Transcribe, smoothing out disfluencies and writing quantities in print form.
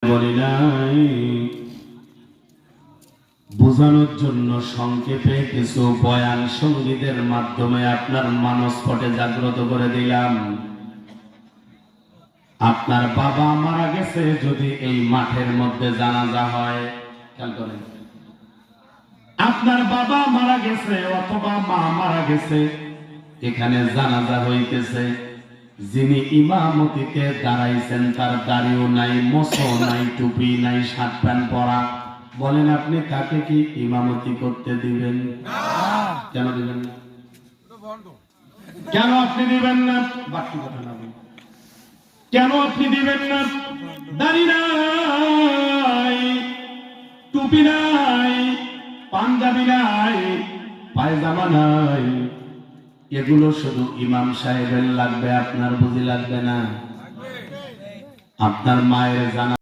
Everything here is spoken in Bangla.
বলি নাই, বোঝানোর জন্য সংক্ষেপে কিছু বয়ান সঙ্গীতের মাধ্যমে আপনার মানসপটে জাগ্রত করে দিলাম। আপনার বাবা মারা গেছে, যদি এই মাঠের মধ্যে জানাজা হয়, খেয়াল করেন, আপনার বাবা মারা গেছে অথবা মা মারা গেছে, এখানে জানাজা হইতেছে, যিনি ইমামতিতে দাঁড়াইছেন তার দাড়িও নাই, মোছও নাই, টুপি নাই, শার্ট প্যান্ট পরা, বলেন আপনি তাকে কি ইমামতি করতে দিবেন? কেন দিবেন না? কেন আপনি দিবেন না? বাকি কথা না, কেন আপনি দিবেন না? দাড়ি নাই, টুপি নাই, পাঞ্জাবি নাই, পায়জামা নাই, এগুলো শুধু ইমাম সাহেবের লাগবে, আপনার বুঝি লাগবে না? আপনার মায়ের জানা